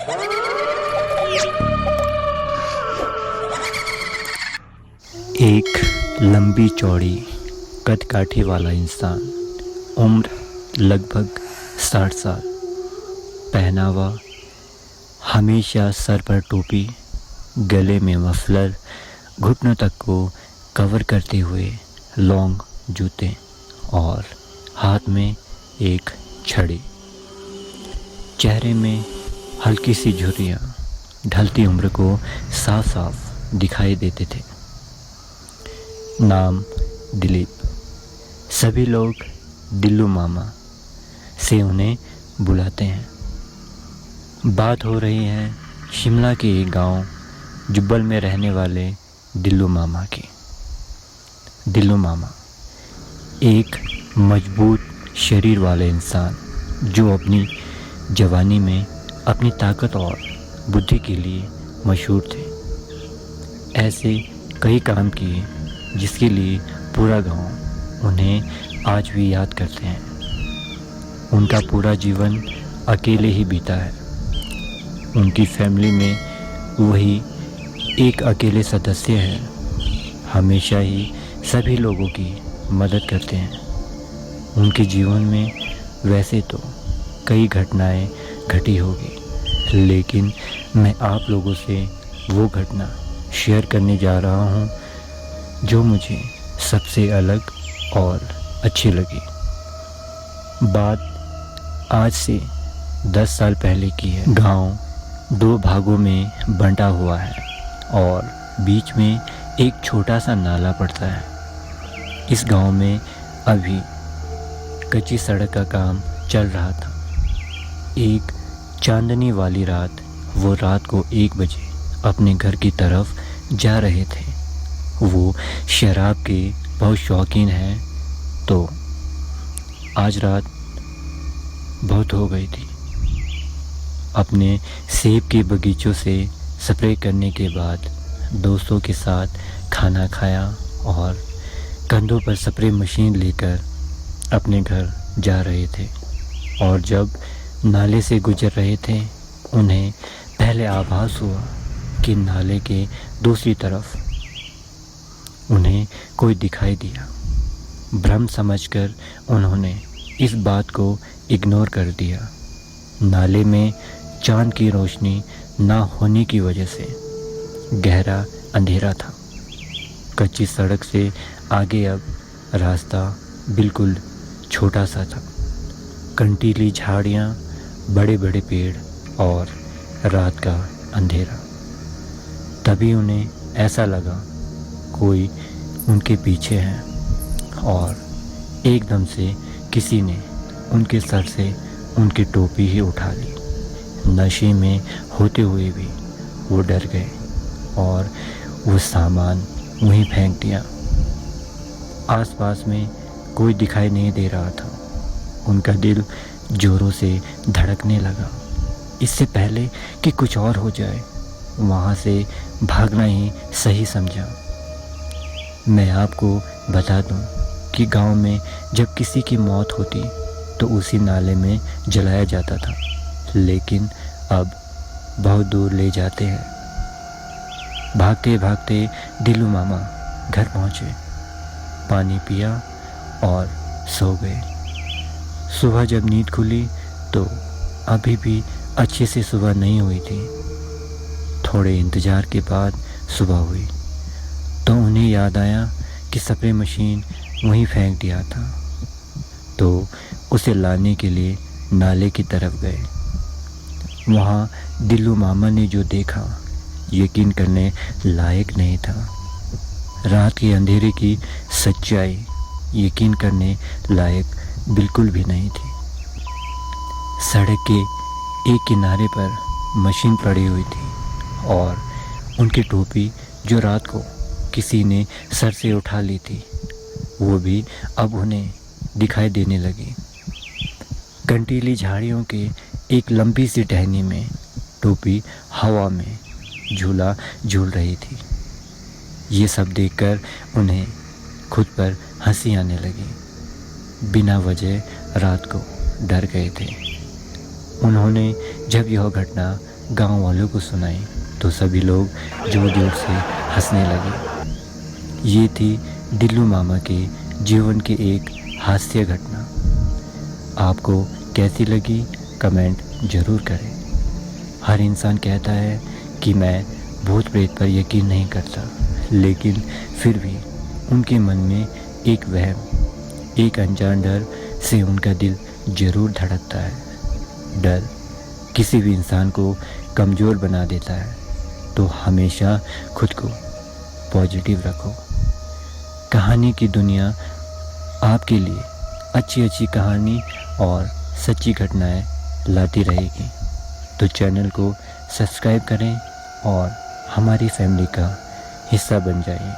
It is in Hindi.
एक लंबी चौड़ी कद काठी वाला इंसान, उम्र लगभग 60 साल, पहनावा हमेशा सर पर टोपी, गले में मफलर, घुटनों तक को कवर करते हुए लॉन्ग जूते और हाथ में एक छड़ी। चेहरे में हल्की सी झुर्रियाँ ढलती उम्र को साफ साफ दिखाई देते थे। नाम दिलीप। सभी लोग दिल्लू मामा से उन्हें बुलाते हैं। बात हो रही है शिमला के एक गांव जुब्बल में रहने वाले दिल्लू मामा की। दिल्लू मामा एक मजबूत शरीर वाले इंसान जो अपनी जवानी में अपनी ताकत और बुद्धि के लिए मशहूर थे। ऐसे कई काम किए जिसके लिए पूरा गांव उन्हें आज भी याद करते हैं। उनका पूरा जीवन अकेले ही बीता है। उनकी फैमिली में वही एक अकेले सदस्य हैं। हमेशा ही सभी लोगों की मदद करते हैं। उनके जीवन में वैसे तो कई घटनाएं घटी होगी, लेकिन मैं आप लोगों से वो घटना शेयर करने जा रहा हूँ जो मुझे सबसे अलग और अच्छी लगी। बात आज से 10 साल पहले की है। गांव 2 भागों में बंटा हुआ है और बीच में एक छोटा सा नाला पड़ता है। इस गांव में अभी कच्ची सड़क का काम चल रहा था। एक चांदनी वाली रात वो रात को 1 बजे अपने घर की तरफ जा रहे थे। वो शराब के बहुत शौकीन हैं, तो आज रात बहुत हो गई थी। अपने सेब के बगीचों से स्प्रे करने के बाद दोस्तों के साथ खाना खाया और कंधों पर स्प्रे मशीन लेकर अपने घर जा रहे थे। और जब नाले से गुजर रहे थे, उन्हें पहले आभास हुआ कि नाले के दूसरी तरफ उन्हें कोई दिखाई दिया। भ्रम समझकर उन्होंने इस बात को इग्नोर कर दिया। नाले में चांद की रोशनी ना होने की वजह से गहरा अंधेरा था। कच्ची सड़क से आगे अब रास्ता बिल्कुल छोटा सा था। कंटीली झाड़ियाँ, बड़े बड़े पेड़ और रात का अंधेरा। तभी उन्हें ऐसा लगा कोई उनके पीछे है और एकदम से किसी ने उनके सर से उनकी टोपी ही उठा ली। नशे में होते हुए भी वो डर गए और वो सामान वहीं फेंक दिया। आसपास में कोई दिखाई नहीं दे रहा था। उनका दिल जोरों से धड़कने लगा। इससे पहले कि कुछ और हो जाए, वहाँ से भागना ही सही समझा। मैं आपको बता दूं कि गांव में जब किसी की मौत होती तो उसी नाले में जलाया जाता था, लेकिन अब बहुत दूर ले जाते हैं। भागते भागते दिल्लू मामा घर पहुंचे, पानी पिया और सो गए। सुबह जब नींद खुली तो अभी भी अच्छे से सुबह नहीं हुई थी। थोड़े इंतज़ार के बाद सुबह हुई तो उन्हें याद आया कि स्प्रे मशीन वहीं फेंक दिया था, तो उसे लाने के लिए नाले की तरफ गए। वहाँ दिल्लू मामा ने जो देखा यकीन करने लायक नहीं था। रात के अंधेरे की सच्चाई यकीन करने लायक बिल्कुल भी नहीं थी। सड़क के एक किनारे पर मशीन पड़ी हुई थी और उनकी टोपी जो रात को किसी ने सर से उठा ली थी, वो भी अब उन्हें दिखाई देने लगी। कंटीली झाड़ियों के एक लंबी सी टहनी में टोपी हवा में झूला झूल रही थी। ये सब देखकर उन्हें खुद पर हंसी आने लगी। बिना वजह रात को डर गए थे। उन्होंने जब यह घटना गांव वालों को सुनाई तो सभी लोग जोर जोर से हंसने लगे। ये थी डिल्लू मामा के जीवन की एक हास्य घटना। आपको कैसी लगी कमेंट ज़रूर करें। हर इंसान कहता है कि मैं भूत प्रेत पर यकीन नहीं करता, लेकिन फिर भी उनके मन में एक वहम, एक अनजान डर से उनका दिल ज़रूर धड़कता है। डर किसी भी इंसान को कमज़ोर बना देता है, तो हमेशा खुद को पॉजिटिव रखो। कहानी की दुनिया आपके लिए अच्छी अच्छी कहानी और सच्ची घटनाएं लाती रहेगी। तो चैनल को सब्सक्राइब करें और हमारी फैमिली का हिस्सा बन जाइए।